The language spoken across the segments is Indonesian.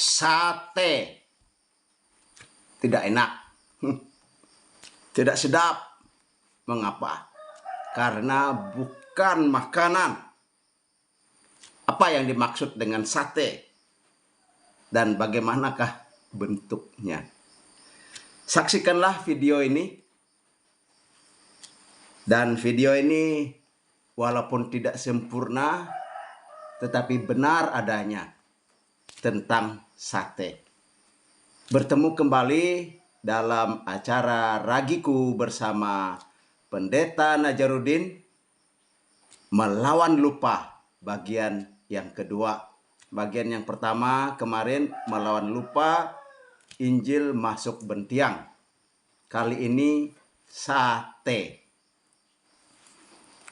sate tidak enak, tidak sedap. Mengapa? Karena bukan makanan. Apa yang dimaksud dengan sate? Dan bagaimanakah bentuknya? Saksikanlah video ini. Dan video ini walaupun tidak sempurna, tetapi benar adanya tentang sate. Bertemu kembali dalam acara Ragiku bersama Pendeta Najarudin, Melawan Lupa, bagian yang kedua. Bagian yang pertama kemarin melawan lupa, Injil masuk Bentiang. Kali ini sate.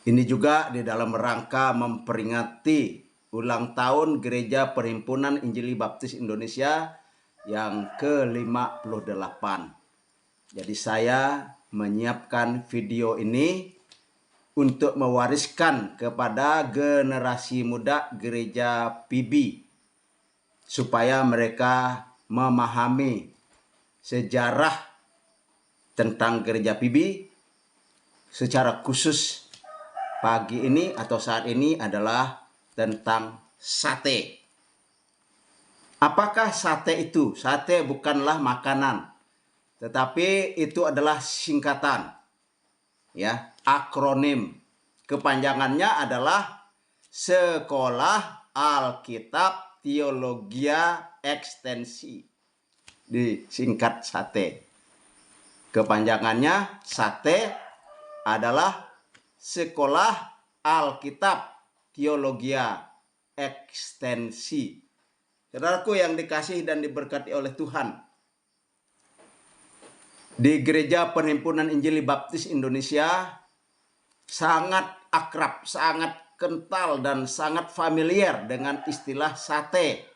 Ini juga di dalam rangka memperingati ulang tahun Gereja Perhimpunan Injili Baptis Indonesia yang ke-58. Jadi saya menyiapkan video ini untuk mewariskan kepada generasi muda Gereja PIB supaya mereka memahami sejarah tentang Gereja PIB. Secara khusus pagi ini atau saat ini adalah tentang sate. Apakah sate itu? Sate bukanlah makanan, tetapi itu adalah singkatan, ya, akronim. Kepanjangannya adalah Sekolah Alkitab Teologia Ekstensi, disingkat sate. Kepanjangannya sate adalah Sekolah Alkitab Teologia Ekstensi. Saudaraku yang dikasihi dan diberkati oleh Tuhan, di Gereja Perhimpunan Injili Baptis Indonesia sangat akrab, sangat kental dan sangat familiar dengan istilah sate.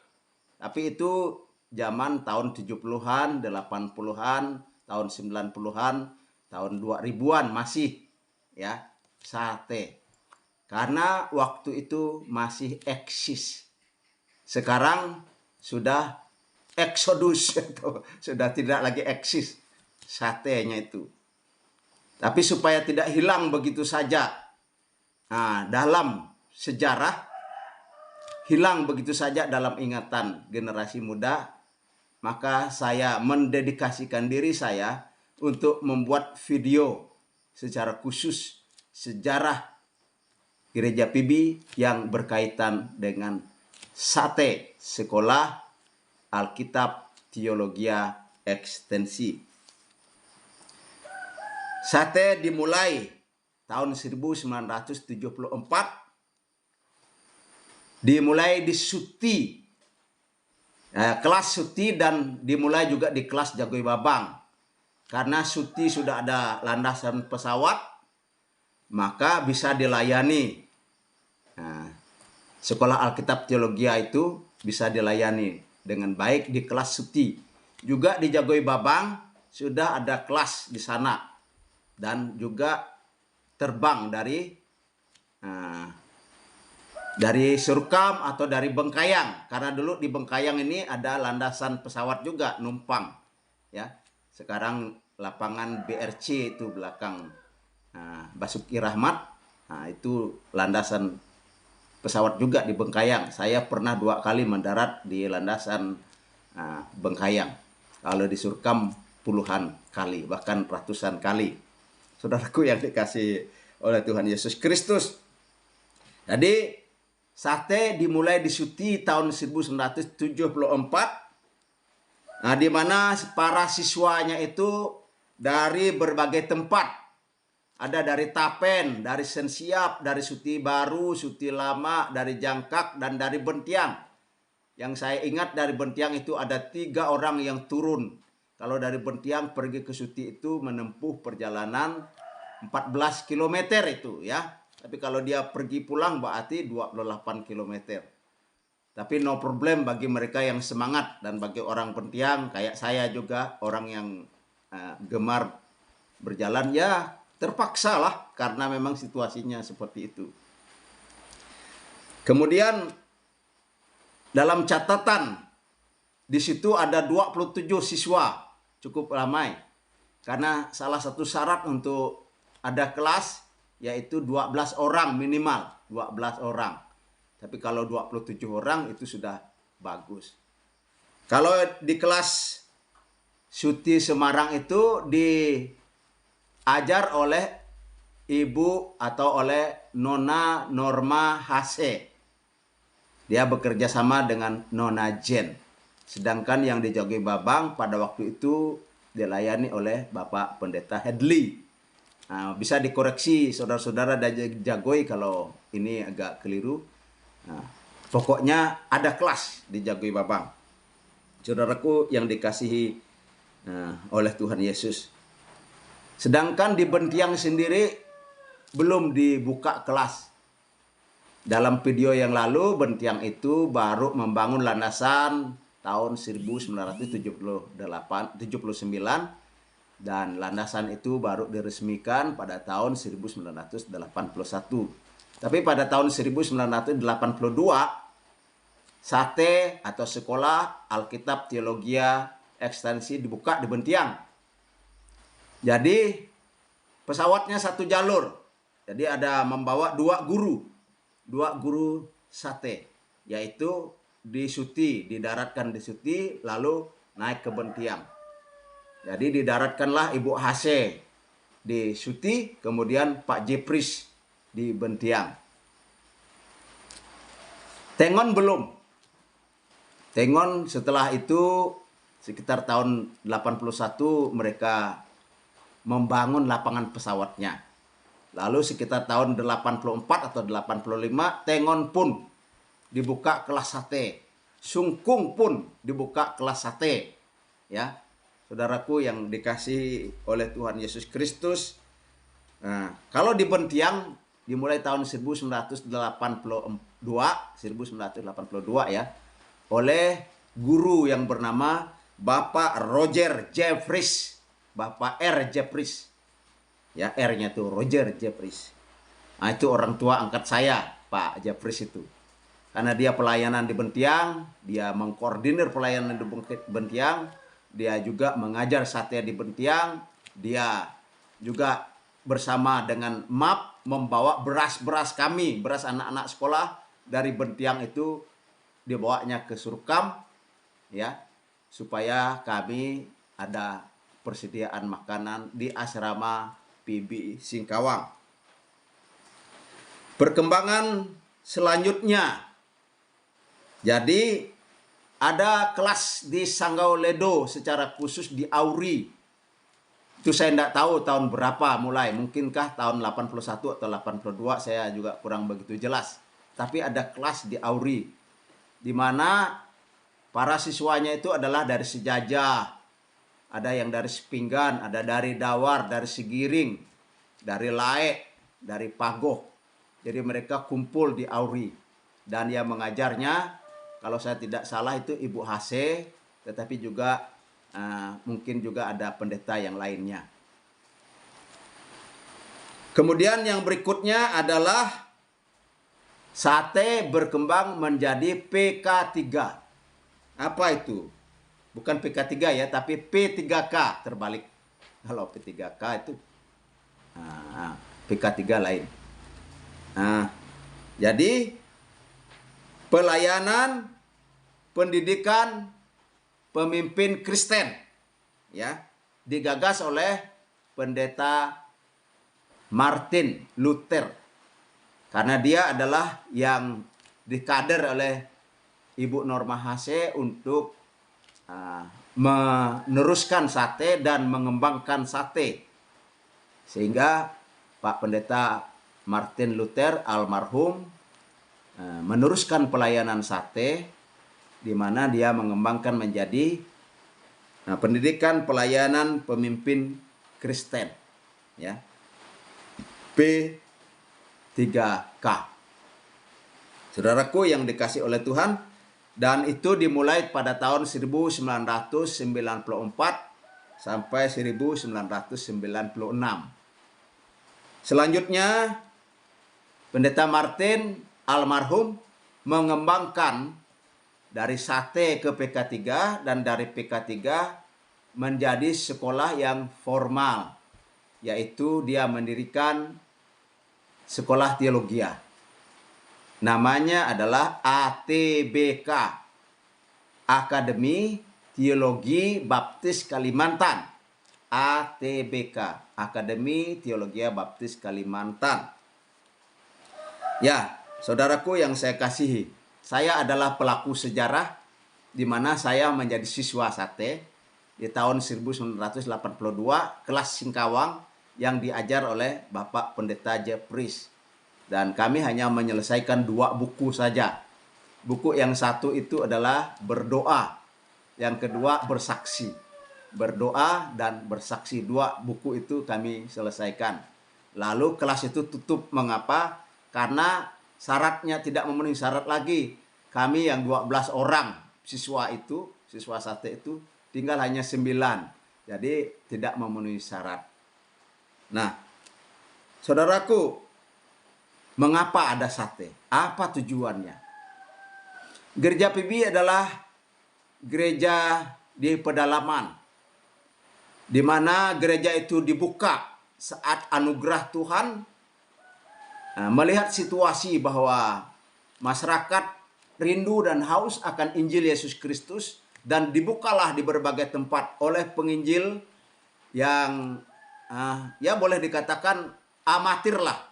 Tapi itu zaman tahun 70-an, 80-an, tahun 90-an, tahun 2000-an masih, ya, sate. Karena waktu itu masih eksis. Sekarang sudah eksodus, sudah tidak lagi eksis satenya itu. Tapi supaya tidak hilang begitu saja, dalam sejarah, hilang begitu saja dalam ingatan generasi muda, maka saya mendedikasikan diri saya untuk membuat video secara khusus sejarah Gereja PIB yang berkaitan dengan sate, Sekolah Alkitab Teologia Ekstensi. Sate dimulai tahun 1974, dimulai di Suti, kelas Suti, dan dimulai juga di kelas Jagoi Babang. Karena Suti sudah ada landasan pesawat, maka bisa dilayani. Sekolah Alkitab Teologia itu bisa dilayani dengan baik di kelas Suti. Juga di Jagoi Babang sudah ada kelas di sana. Dan juga terbang dari Surkam atau dari Bengkayang. Karena dulu di Bengkayang ini ada landasan pesawat juga numpang. Ya, sekarang lapangan BRC itu belakang Basuki Rahmat. Itu landasan pesawat juga di Bengkayang. Saya pernah 2 kali mendarat di landasan Bengkayang. Kalau di Surkam puluhan kali, bahkan ratusan kali. Saudaraku yang dikasih oleh Tuhan Yesus Kristus. Jadi sate dimulai di Suti tahun 1974. Di mana para siswanya itu dari berbagai tempat. Ada dari Tapen, dari Sensiap, dari Suti Baru, Suti Lama, dari Jangkak, dan dari Bentiang. Yang saya ingat dari Bentiang itu ada 3 orang yang turun. Kalau dari Bentiang pergi ke Suti itu menempuh perjalanan 14 km itu, ya. Tapi kalau dia pergi pulang berarti 28 km. Tapi no problem bagi mereka yang semangat, dan bagi orang Bentiang kayak saya juga, orang yang gemar berjalan, ya terpaksa lah karena memang situasinya seperti itu. Kemudian dalam catatan Di situ ada 27 siswa, cukup ramai. Karena salah satu syarat untuk ada kelas yaitu 12 orang minimal, 12 orang. Tapi kalau 27 orang itu sudah bagus. Kalau di kelas Suti Semarang itu diajar oleh ibu atau oleh Nona Norma Hase. Dia bekerja sama dengan Nona Jen. Sedangkan yang di Jagoi Babang pada waktu itu dilayani oleh Bapak Pendeta Hedley. Nah, bisa dikoreksi saudara-saudara dari Jagoi kalau ini agak keliru. Nah, pokoknya ada kelas di Jagoi Babang. Saudaraku yang dikasihi oleh Tuhan Yesus. Sedangkan di Bentiang sendiri belum dibuka kelas. Dalam video yang lalu, Bentiang itu baru membangun landasan tahun 1979 dan landasan itu baru diresmikan pada tahun 1981. Tapi pada tahun 1982 Sate atau Sekolah Alkitab Teologia Ekstensi dibuka di Bentiang. Jadi pesawatnya satu jalur. Jadi ada membawa dua guru Sate, yaitu di Suti, didaratkan di Suti lalu naik ke Bentiang. Jadi didaratkanlah Ibu Hase di Suti, kemudian Pak Jepris di Bentiang. Tengon belum. Tengon setelah itu sekitar tahun 81 mereka membangun lapangan pesawatnya. Lalu sekitar tahun 84 atau 85 Tengon pun dibuka kelas Sate. Sungkung pun dibuka kelas Sate. Ya. Saudaraku yang dikasihi oleh Tuhan Yesus Kristus. Nah, kalau di Bentiang dimulai tahun 1982 ya, oleh guru yang bernama Bapak Roger Jeffries, Bapak R. Jeffries. Ya, R-nya tuh Roger Jeffries. Nah, itu orang tua angkat saya, Pak Jeffries itu. Karena dia pelayanan di Bentiang, dia mengkoordinir pelayanan di Bentiang, dia juga mengajar Sate di Bentiang, dia juga bersama dengan MAP membawa beras kami, beras anak-anak sekolah dari Bentiang itu dibawanya ke Surkam, ya, supaya kami ada persediaan makanan di asrama PB Singkawang. Perkembangan selanjutnya, jadi ada kelas di Sanggau Ledo secara khusus di Auri. Itu saya tidak tahu tahun berapa mulai. Mungkinkah tahun 81 atau 82, saya juga kurang begitu jelas. Tapi ada kelas di Auri, di mana para siswanya itu adalah dari Sejajah, ada yang dari Sepinggan, ada dari Dawar, dari Segiring, dari Laek, dari Pagoh. Jadi mereka kumpul di Auri. Dan yang mengajarnya, kalau saya tidak salah itu Ibu Hase, tetapi juga mungkin juga ada pendeta yang lainnya. Kemudian yang berikutnya adalah Sate berkembang menjadi PK3. Apa itu? Bukan PK3 ya, tapi P3K terbalik. Kalau P3K itu PK3 lain. Jadi pelayanan pendidikan pemimpin Kristen, ya, digagas oleh Pendeta Martin Luther, karena dia adalah yang dikader oleh Ibu Norma Hase untuk meneruskan Sate dan mengembangkan Sate, sehingga Pak Pendeta Martin Luther almarhum meneruskan pelayanan Sate, di mana dia mengembangkan menjadi pendidikan pelayanan pemimpin Kristen, ya, P3K. Saudaraku yang dikasih oleh Tuhan, dan itu dimulai pada tahun 1994 sampai 1996. Selanjutnya Pendeta Martin almarhum mengembangkan dari sate ke PK3 dan dari PK3 menjadi sekolah yang formal, yaitu dia mendirikan sekolah teologi. Namanya adalah ATBK, Akademi Teologi Baptis Kalimantan. ATBK, Akademi Teologi Baptis Kalimantan. Ya, saudaraku yang saya kasihi, saya adalah pelaku sejarah di mana saya menjadi siswa sate di tahun 1982 kelas Singkawang yang diajar oleh Bapak Pendeta Jeffries. Dan kami hanya menyelesaikan 2 buku saja. Buku yang satu itu adalah berdoa, yang kedua bersaksi. Berdoa dan bersaksi, 2 buku itu kami selesaikan. Lalu kelas itu tutup. Mengapa? Karena syaratnya tidak memenuhi syarat lagi. Kami yang 12 orang siswa sate itu tinggal hanya 9. Jadi tidak memenuhi syarat. Nah, saudaraku, mengapa ada sate? Apa tujuannya? Gereja PB adalah gereja di pedalaman, di mana gereja itu dibuka saat anugerah Tuhan melihat situasi bahwa masyarakat rindu dan haus akan Injil Yesus Kristus, dan dibukalah di berbagai tempat oleh penginjil yang ya boleh dikatakan amatir lah.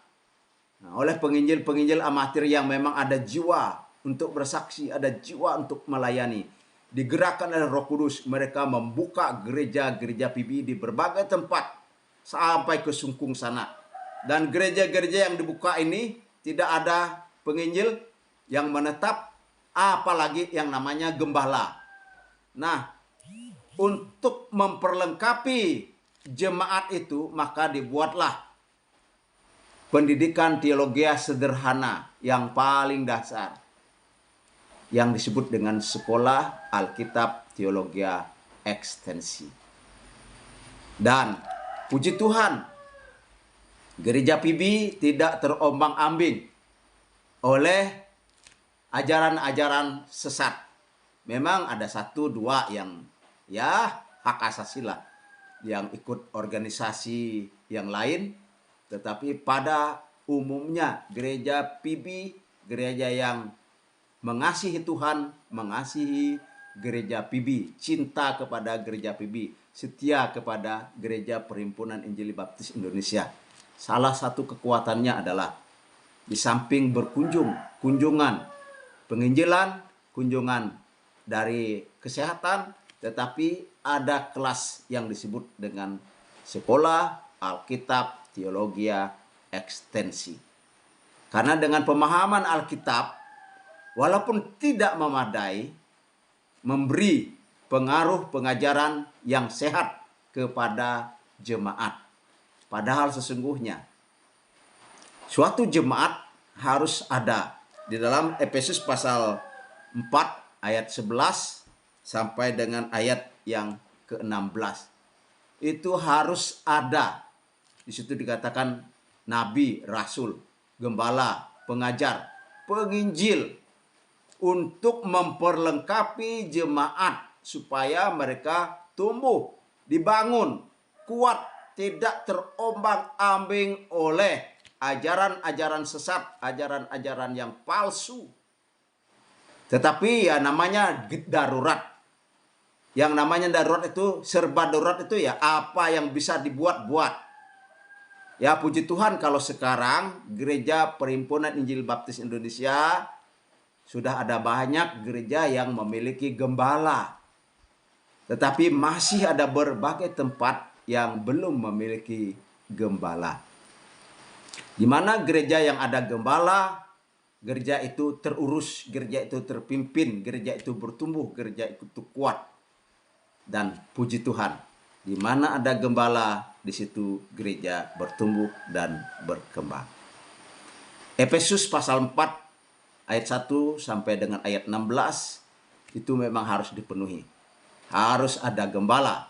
Oleh penginjil-penginjil amatir yang memang ada jiwa untuk bersaksi, ada jiwa untuk melayani. Digerakkan oleh Roh Kudus, mereka membuka gereja-gereja PB di berbagai tempat sampai ke Sungkung sana. Dan gereja-gereja yang dibuka ini tidak ada penginjil yang menetap, apalagi yang namanya gembala. Nah, untuk memperlengkapi jemaat itu, maka dibuatlah pendidikan teologi sederhana yang paling dasar, yang disebut dengan Sekolah Alkitab Teologi Ekstensi. Dan puji Tuhan, gereja PB tidak terombang-ambing oleh ajaran-ajaran sesat. Memang ada 1-2 yang ya hak asasi lah, yang ikut organisasi yang lain, tetapi pada umumnya gereja PB, gereja yang mengasihi Tuhan, mengasihi gereja PB, cinta kepada gereja PB, setia kepada Gereja Perhimpunan Injili Baptis Indonesia. Salah satu kekuatannya adalah di samping kunjungan penginjilan, kunjungan dari kesehatan, tetapi ada kelas yang disebut dengan Sekolah Alkitab Teologi Ekstensi. Karena dengan pemahaman Alkitab, walaupun tidak memadai, memberi pengaruh pengajaran yang sehat kepada jemaat. Padahal sesungguhnya suatu jemaat harus ada. Di dalam Efesus pasal 4 ayat 11 sampai dengan ayat yang ke-16. Itu harus ada. Di situ dikatakan nabi, rasul, gembala, pengajar, penginjil, untuk memperlengkapi jemaat supaya mereka tumbuh, dibangun, kuat, tidak terombang-ambing oleh ajaran-ajaran sesat, ajaran-ajaran yang palsu. Tetapi ya namanya darurat. Yang namanya darurat itu, serba darurat itu ya apa yang bisa dibuat-buat. Ya puji Tuhan kalau sekarang Gereja Perhimpunan Injil Baptis Indonesia sudah ada banyak gereja yang memiliki gembala. Tetapi masih ada berbagai tempat yang belum memiliki gembala. Di mana gereja yang ada gembala, gereja itu terurus, gereja itu terpimpin, gereja itu bertumbuh, gereja itu kuat. Dan puji Tuhan, di mana ada gembala, di situ gereja bertumbuh dan berkembang. Efesus pasal 4 ayat 1 sampai dengan ayat 16 itu memang harus dipenuhi. Harus ada gembala,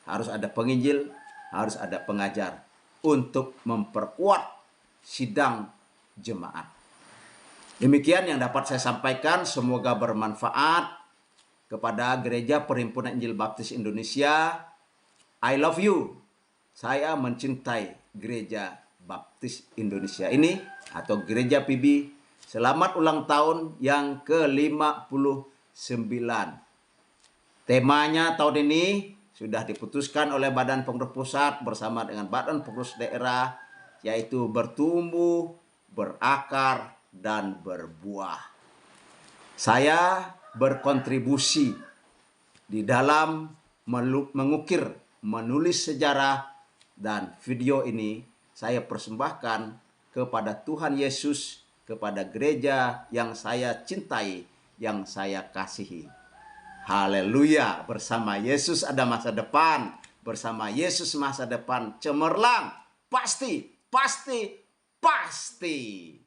harus ada penginjil, harus ada pengajar untuk memperkuat sidang jemaat. Demikian yang dapat saya sampaikan, semoga bermanfaat. Kepada Gereja Perhimpunan Injil Baptis Indonesia, I love you. Saya mencintai Gereja Baptis Indonesia ini atau Gereja PB. Selamat ulang tahun yang ke-59. Temanya tahun ini sudah diputuskan oleh Badan Pengurus Pusat bersama dengan Badan Pengurus Daerah, yaitu bertumbuh, berakar, dan berbuah. Saya berkontribusi di dalam mengukir, menulis sejarah, dan video ini saya persembahkan kepada Tuhan Yesus, kepada gereja yang saya cintai, yang saya kasihi. Haleluya, bersama Yesus ada masa depan, bersama Yesus masa depan cemerlang, pasti, pasti, pasti.